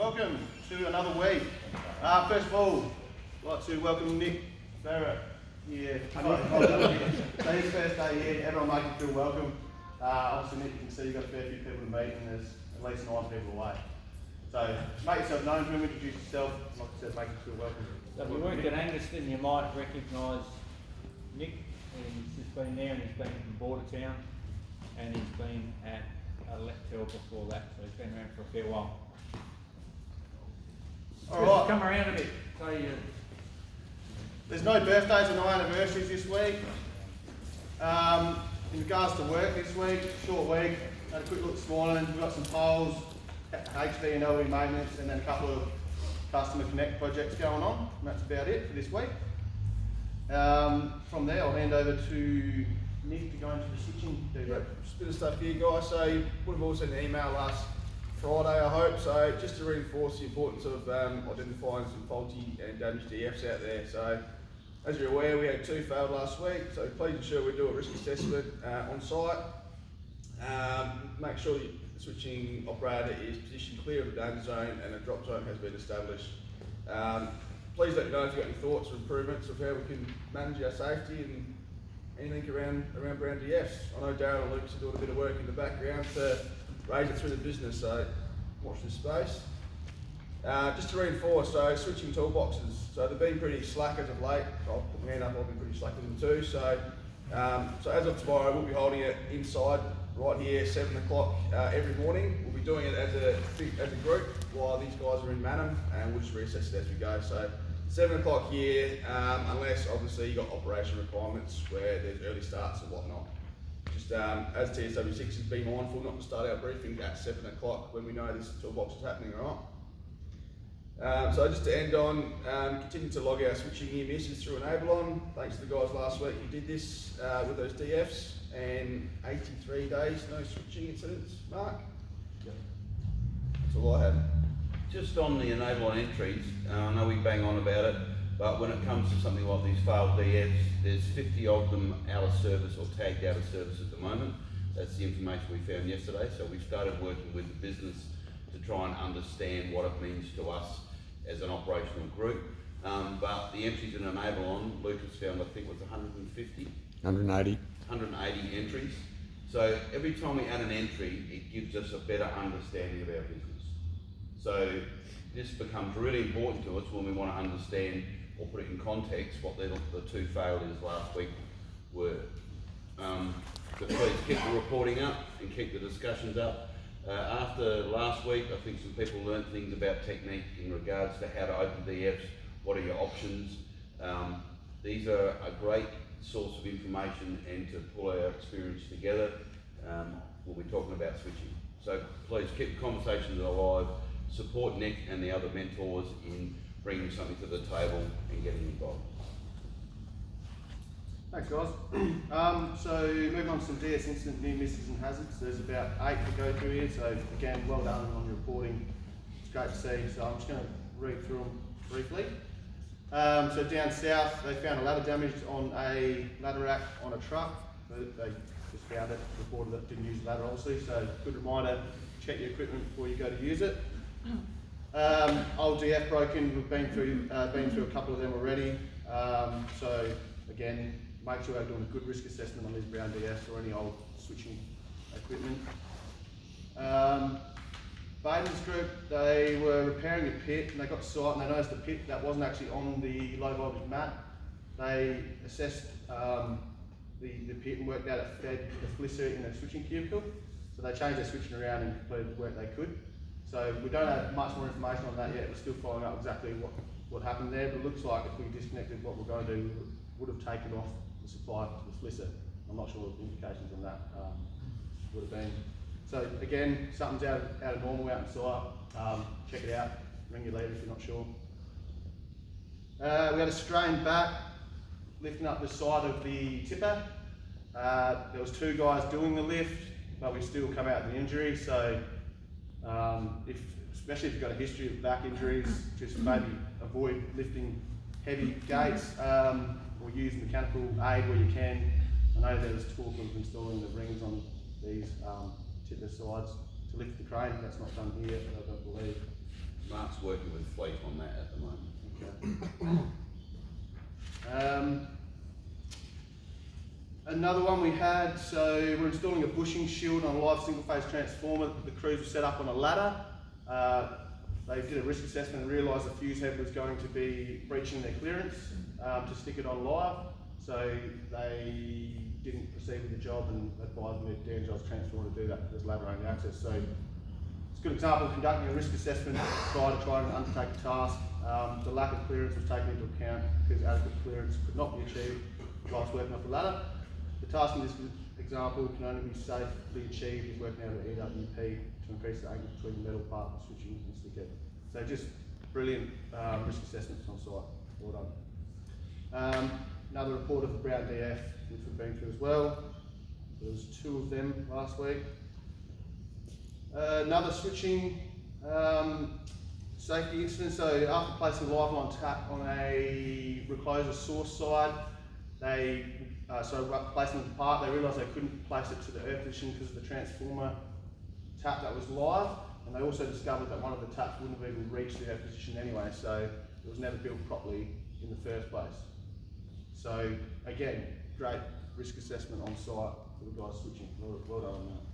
welcome to another week. First of all, I'd like to welcome Nick Barrett here. So his first day here, everyone make him feel welcome. Obviously Nick, you can see you've got a fair few people to meet and there's at least 9 people away. So make yourself known to him, introduce yourself, like I said, make him feel welcome. So if you work at Angaston, you might recognise Nick, and he's just been there and he's been from Bordertown and he's been at Lectel before that, so he's been around for a fair while. Alright. Come around a bit, so you... There's no birthdays or no anniversaries this week. In regards to work this week, short week, had a quick look this morning, we've got some polls, HV and LV maintenance, and then a couple of Customer Connect projects going on, and that's about it for this week. From there, I'll hand over to Nick to go into the switching. Yep, just a bit of stuff here, guys. So you would have all sent an email last Friday, I hope. So just to reinforce the importance of identifying some faulty and damaged DFs out there. So as you're aware, we had 2 failed last week. So please ensure we do a risk assessment on site. Make sure the switching operator is positioned clear of the danger zone and a drop zone has been established. Please let me know if you've got any thoughts or improvements of how we can manage our safety and anything around Brown DFs. I know Darren and Lucas are doing a bit of work in the background to raise it through the business, so watch this space. Just to reinforce, so switching toolboxes, so they've been pretty slack as of late. I'll put my hand up, I've been pretty slack with them too. So as of tomorrow, we'll be holding it inside right here, 7 o'clock every morning. We'll be doing it as a group while these guys are in Manham, and we'll just reassess it as we go. So 7 o'clock here, unless obviously you've got operation requirements where there's early starts and whatnot. Just as TSW6 be mindful not to start our briefing at 7 o'clock when we know this toolbox is happening, right? So just to end on, continue to log our switching near misses through Enablon. Thanks to the guys last week who did this with those DFs, and 83 days no switching incidents. Mark? Yep. That's all I had. Just on the Enablon entries, I know we bang on about it, but when it comes to something like these failed DFs, there's 50 of them out of service or tagged out of service at the moment. That's the information we found yesterday, so we've started working with the business to try and understand what it means to us as an operational group. But the entries in Enablon, Lucas found, I think, was 150? 180. 180 entries. So every time we add an entry, it gives us a better understanding of our business. So this becomes really important to us when we want to understand or put it in context what the 2 failures last week were. So please keep the reporting up and keep the discussions up. After last week, I think some people learnt things about technique in regards to how to open DFs, what are your options. These are a great source of information and to pull our experience together when we're talking about switching. So please keep the conversations alive, support Nick and the other mentors in bringing something to the table and getting involved. Thanks guys. So moving on to some DS incident near misses and hazards. There's about 8 to go through here, so again, well done on your reporting. It's great to see, so I'm just going to read through them briefly. So down south, they found a ladder damaged on a ladder rack on a truck. They just found it, reported that it didn't use the ladder obviously, so good reminder, check your equipment before you go to use it. Old DF broken, we've been through a couple of them already. So again, make sure we're doing a good risk assessment on these brown DFs or any old switching equipment. Baden's group, they were repairing a pit and they got to site and they noticed a pit that wasn't actually on the low voltage mat. They assessed the pit and worked out it fed the flisser in a switching cubicle. So they changed their switching around and completed the work they could. So we don't have much more information on that yet. We're still following up exactly what happened there, but it looks like if we disconnected what we're going to do, we would have taken off the supply to the flisser. I'm not sure what the implications on that would have been. So again, something's out of normal out in site, check it out, ring your leader if you're not sure. We had a strained back lifting up the side of the tipper. There was 2 guys doing the lift, but we still come out with an injury, so especially if you've got a history of back injuries, just maybe avoid lifting heavy gates or use mechanical aid where you can. I know there's talk of installing the rings on these tipper sides to lift the crane. That's not done here, I don't believe. just working with Fleet on that at the moment. Another one we had, so we're installing a bushing shield on a live single phase transformer. The crews were set up on a ladder. They did a risk assessment and realised the fuse head was going to be breaching their clearance to stick it on live. So they didn't proceed with the job and advised me at DNG's transformer to do that because ladder only access. So it's a good example of conducting a risk assessment prior to trying to undertake a task. The lack of clearance was taken into account because adequate clearance could not be achieved whilst working off the ladder. The task in this example can only be safely achieved with working out an EWP to increase the angle between the metal part and switching and stick head. So just brilliant risk assessments on site. Well done. Another report of the Brown DF, which we've been through as well. There was 2 of them last week. Another switching safety incident. So after placing a live line tap on a recloser source side, they placing it apart, they realised they couldn't place it to the earth position because of the transformer tap that was live, and they also discovered that one of the taps wouldn't have even reached the earth position anyway, so it was never built properly in the first place. So again, great risk assessment on site for the guys switching. Well done on that.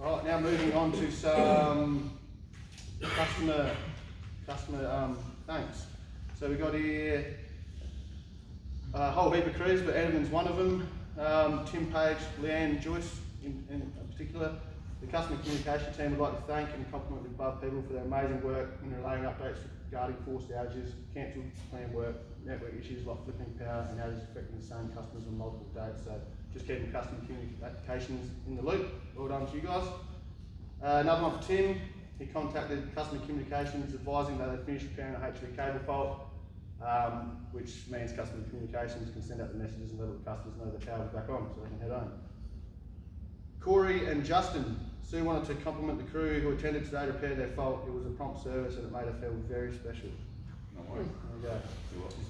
All right, now moving on to some customer thanks. So we got here a whole heap of crews, but Edmund's one of them. Tim Page, Leanne, Joyce in particular. The customer communication team would like to thank and compliment the above people for their amazing work in relaying updates regarding forced outages, cancelled planned work, network issues like flipping power and outages affecting the same customers on multiple dates. So just keeping customer communications in the loop. Well done to you guys. Another one for Tim. He contacted customer communications advising that they finished repairing a HV cable fault. Which means customer communications can send out the messages and let the customers know the power's back on so they can head home. Corey and Justin. Sue wanted to compliment the crew who attended today to repair their fault. It was a prompt service and it made her feel very special. No worries. There It wasn't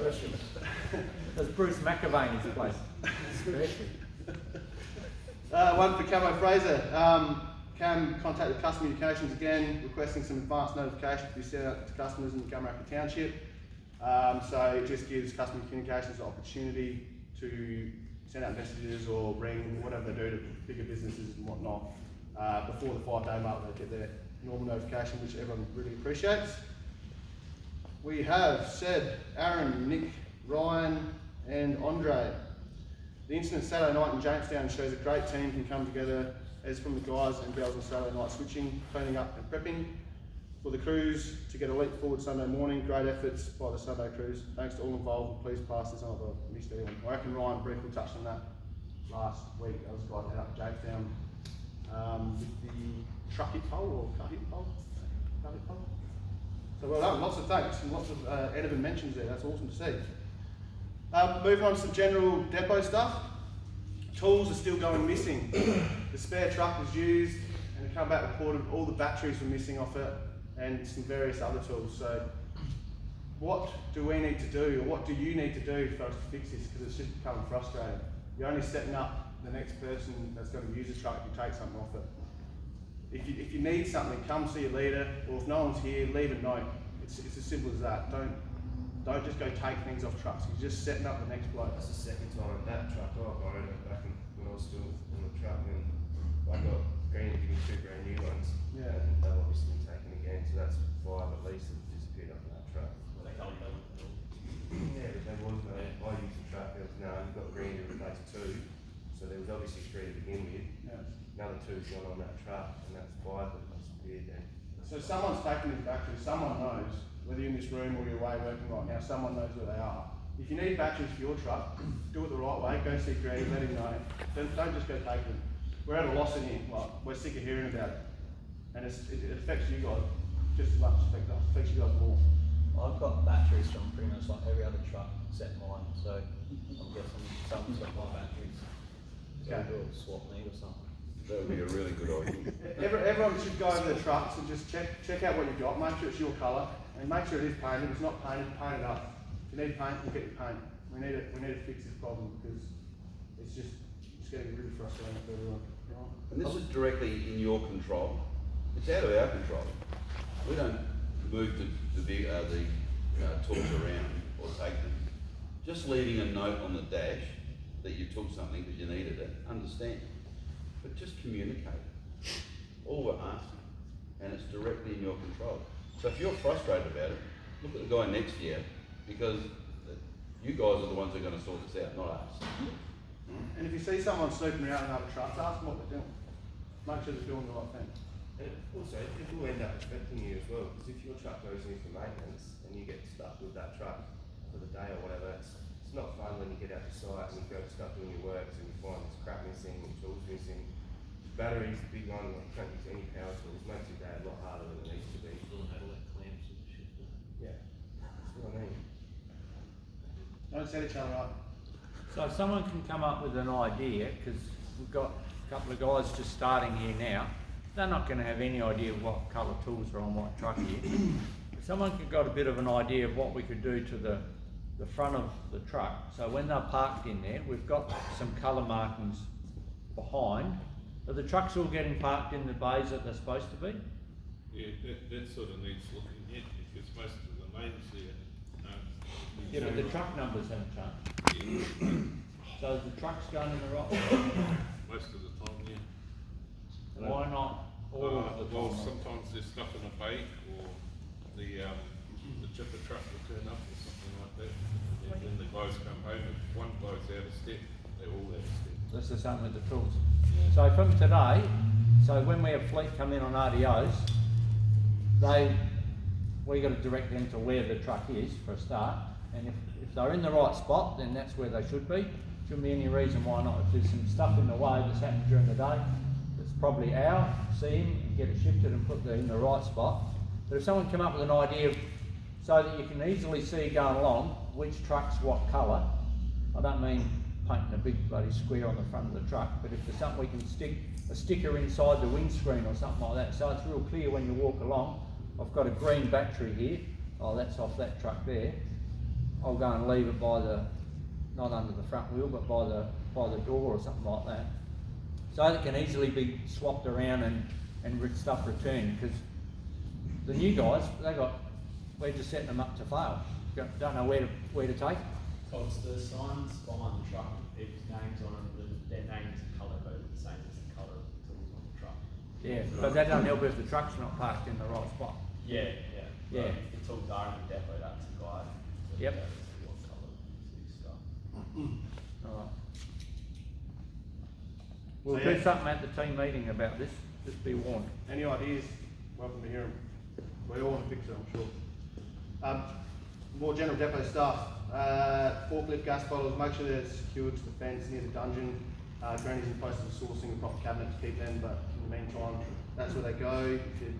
special. That's Bruce McAvaney's place. One for Camo Fraser. Cam contacted Customer Communications again, requesting some advance notification to be sent out to customers in the Camaraka Township. So it just gives Customer Communications the opportunity to send out messages or ring, whatever they do to bigger businesses and whatnot, before the 5-day mark they get their normal notification, which everyone really appreciates. We have Seb, Aaron, Nick, Ryan and Andre. The incident Saturday night in Jamestown shows a great team can come together as from the guys and girls on Saturday night switching, cleaning up and prepping. For the crews to get a leap forward Sunday morning, great efforts by the Sunday crews. Thanks to all involved, please pass this on if I missed anyone. I reckon Ryan briefly touched on that last week. That was a guy head up Jamestown with the truck hit pole or car hit pole. So well done, lots of thanks and lots of Edivin mentions there, that's awesome to see. Moving on to some general depot stuff. Tools are still going missing. The spare truck was used and it come back reported all the batteries were missing off it and some various other tools. So what do we need to do, or what do you need to do for us to fix this? Because it's just becoming frustrating. You're only setting up the next person that's going to use the truck if you take something off it. If you need something, come see your leader, or if no one's here, leave a note. It's as simple as that. Don't just go take things off trucks. You're just setting up the next bloke. That's the second time that truck I borrowed it back when I was still on the truck, and I got Green to give me 2 brand new ones. Yeah. And they've obviously been taken again, so that's 5 at least that disappeared off that truck. Yeah, but there was no, I used the truck, there was no, you've got Green to replace 2, so there was obviously 3 to begin with. Yeah. Another 2's gone on that truck, and that's 5 that disappeared then. So someone's taken these batteries, someone knows, whether you're in this room or you're away working right now, someone knows where they are. If you need batteries for your truck, do it the right way, go see Greg, let him know. Don't just go take them. We're at a loss in here, like, we're sick of hearing about it. And it affects you guys just as much as it affects you guys more. I've got batteries from pretty much like every other truck except mine, so I'm guessing someone's got my batteries. So Okay. we'll swap meet or something. That would be a really good idea. Everyone should go over the trucks and just check out what you've got, make sure it's your colour, and make sure it is painted. If it's not painted, paint it up. If you need paint, we'll get you paint. We need to fix this problem because it's getting really frustrating for everyone. Right? And this is directly in your control. It's out of our control. We don't move the tools around or take them. Just leaving a note on the dash that you took something because you needed it, understand. But just communicate. All we're asking. And it's directly in your control. So if you're frustrated about it, look at the guy next to you, because you guys are the ones that are going to sort this out, not us. And if you see someone snooping around in other trucks, ask them what they're doing. Make sure they're doing the right thing. And also, it will end up affecting you as well, because if your truck goes in for maintenance and you get stuck with that truck for the day or whatever, it's not fun when you get out to site and you go to start doing your works and you find there's crap missing, tools missing. Batteries, the big one, like you can't use any power tools, makes your day a lot harder than it needs to be. Yeah, that's what I mean. Don't set each other up. So if someone can come up with an idea, because we've got a couple of guys just starting here now, they're not going to have any idea what colour tools are on what truck here. If someone could got a bit of an idea of what we could do to the front of the truck, so when they're parked in there, we've got some colour markings behind. Are the trucks all getting parked in the bays that they're supposed to be? Yeah, that sort of needs looking at, because most of the mains there, Yeah, but the truck numbers haven't changed. So the truck's going in the right way? most of the time, yeah. Why not all of the Well, time? sometimes there's stuff in a bay, or the chipper truck will turn up or something like that. And then the guys come home, if one guy's out of step, they're all out of step. That's the same with the tools. So from today, so when we have fleet come in on RDOs, we got to direct them to where the truck is for a start, and if they're in the right spot, then that's where they should be. Shouldn't be any reason why not. If there's some stuff in the way that's happened during the day, it's probably our, see them and get it shifted and put them in the right spot. But if someone come up with an idea so that you can easily see going along which truck's what colour, I don't mean painting a big bloody square on the front of the truck, but if there's something we can stick a sticker inside the windscreen or something like that, so it's real clear when you walk along. I've got a green battery here, oh that's off that truck there. I'll go and leave it by the, not under the front wheel, but by the door or something like that. So it can easily be swapped around and stuff returned, because the new guys, we're just setting them up to fail. Don't know where to take. Because the signs behind the truck, people's names on them, their names are colour coded the same as the colour of the tools on the truck. Yeah, but that doesn't help if the truck's not parked in the right spot. Yeah. Yeah. But if the tools are in the depot, that's a guide. So Yep. you know what colour is stuff. Alright. We'll So, do yeah. something at the team meeting about this, just be warned. Any ideas? Welcome to hear them. We all want to fix it, I'm sure. More general depot stuff. Forklift gas bottles, make sure they're secured to the fence near the dungeon. Granny's in the process of sourcing a proper cabinet to keep them, but in the meantime, that's where they go if you're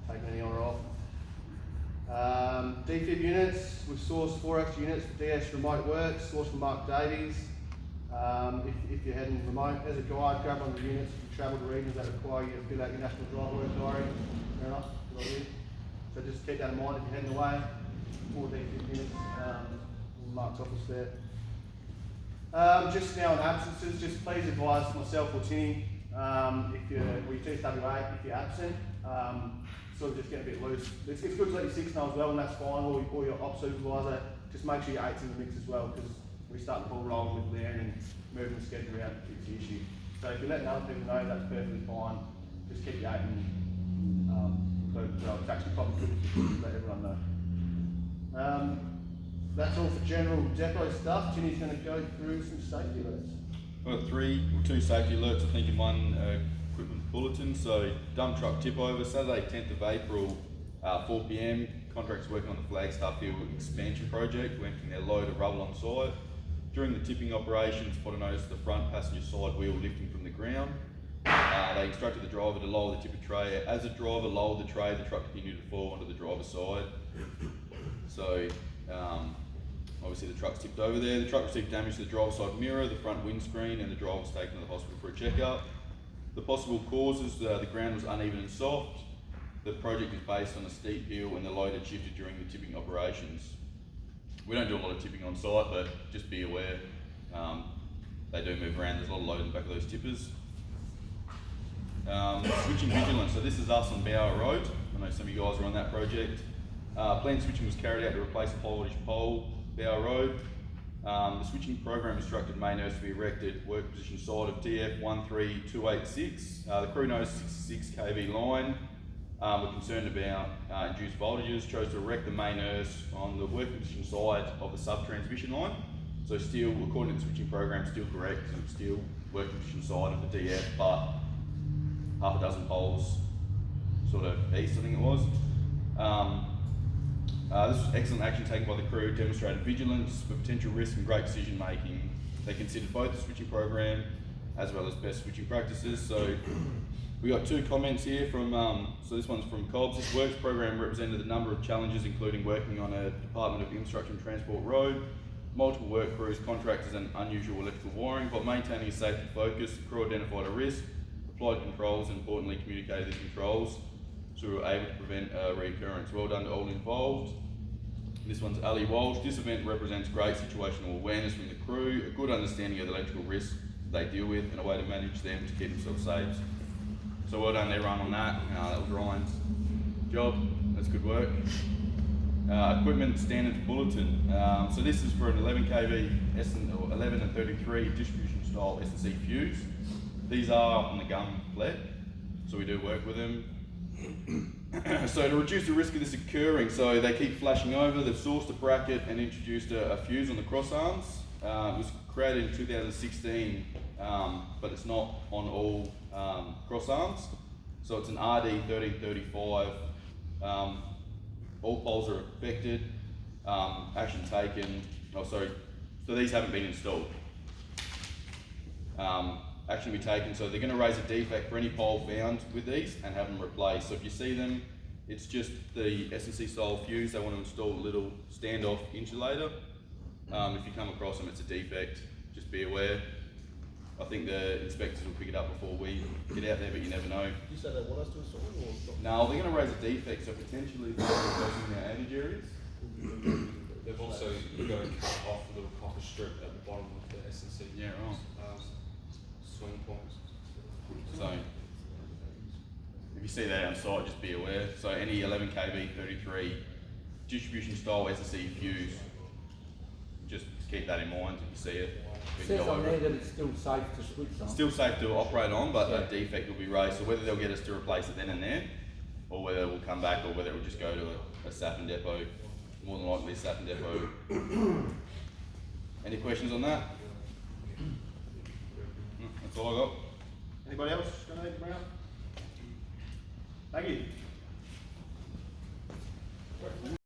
taking any on or off. DFib units, we've sourced 4 extra units for DS Remote Works, sourced from Mark Davies. If you're heading remote, as a guide, grab one of the units if you travel to regions that require you to fill out your national driver work diary. Fair enough, good idea. So just keep that in mind if you're heading away. 4 DFib units, in Mark's office there. Just now on absences, just please advise myself or Tinny, if you're TWA, if you're absent, sort of just get a bit loose. It's good to let your 6 know as well, and that's fine, or your ops supervisor. Just make sure your 8's in the mix as well, because we start the ball rolling with Leanne and moving the schedule around to fix the issue. So if you're letting other people know, that's perfectly fine. Just keep your 8 included as well. It's actually probably good to let everyone know. That's all for general depot stuff. Ginny's going to go through some safety alerts. I've got 2 safety alerts, I think, in one equipment bulletin. So, dump truck tip over, Saturday 10th of April, 4 PM. Contractors working on the Flagstaff Hill expansion project, went from their load of rubble on site. During the tipping operation, spotted notice the front passenger side wheel lifting from the ground. They instructed the driver to lower the tipper tray. As the driver lowered the tray, the truck continued to fall onto the driver's side. So, obviously the truck's tipped over there. The truck received damage to the driver's side mirror, the front windscreen, and the driver was taken to the hospital for a checkup. The possible causes, the ground was uneven and soft. The project is based on a steep hill and the load had shifted during the tipping operations. We don't do a lot of tipping on site, but just be aware, they do move around. There's a lot of load in the back of those tippers. Switching vigilance, so this is us on Bower Road. I know some of you guys are on that project. Planned switching was carried out to replace a pole Bower Road. The switching program instructed main earths to be erected work position side of TF 13286. The crew noticed 66 kV line. We're concerned about induced voltages, chose to erect the main earths on the work position side of the sub-transmission line. So still, according to the switching program, still correct, and still work position side of the DF, but half a dozen poles sort of east, I think it was. This was excellent action taken by the crew, demonstrated vigilance for potential risk and great decision making. They considered both the switching program as well as best switching practices. So we got 2 comments here from, so this one's from Cobbs. This works program represented a number of challenges, including working on a Department of Infrastructure and Transport road, multiple work crews, contractors and unusual electrical wiring. While maintaining a safety focus, the crew identified a risk, applied controls and importantly communicated the controls, so we were able to prevent a reoccurrence. Well done to all involved. This one's Ali Walsh. This event represents great situational awareness from the crew, a good understanding of the electrical risks they deal with and a way to manage them to keep themselves safe. So well done everyone on that. That was Ryan's job. That's good work. Equipment standards bulletin. So this is for an 11 kV 11 and 33 distribution style S&C fuse. These are on the gum plate, so we do work with them. So to reduce the risk of this occurring, so they keep flashing over, they've sourced a bracket and introduced a fuse on the cross arms. It was created in 2016, but it's not on all cross arms. So it's an RD 1335. All poles are affected, action taken. So these haven't been installed. Action will be taken, so they're going to raise a defect for any pole found with these and have them replaced. So if you see them, it's just the S&C style fuse. They want to install a little standoff insulator. If you come across them, it's a defect, just be aware. I think the inspectors will pick it up before we get out there, but you never know. Did you say they want us to install it or not? No, they're going to raise a defect, so potentially they're in our outage areas. They've also got to cut off a little copper strip at the bottom of the S&C. Yeah, right. Swing points. So if you see that on site, just be aware. So any 11 kV 33 distribution style S&C fuse, just keep that in mind if you see it. It says on there that it's still safe to switch on. Still safe to operate on, but a defect will be raised. So whether they'll get us to replace it then and there, or whether we'll come back, or whether it will just go to a Saffron depot, more than likely a Saffron depot. Any questions on that? That's all I got. Anybody else going to bring up? Thank you.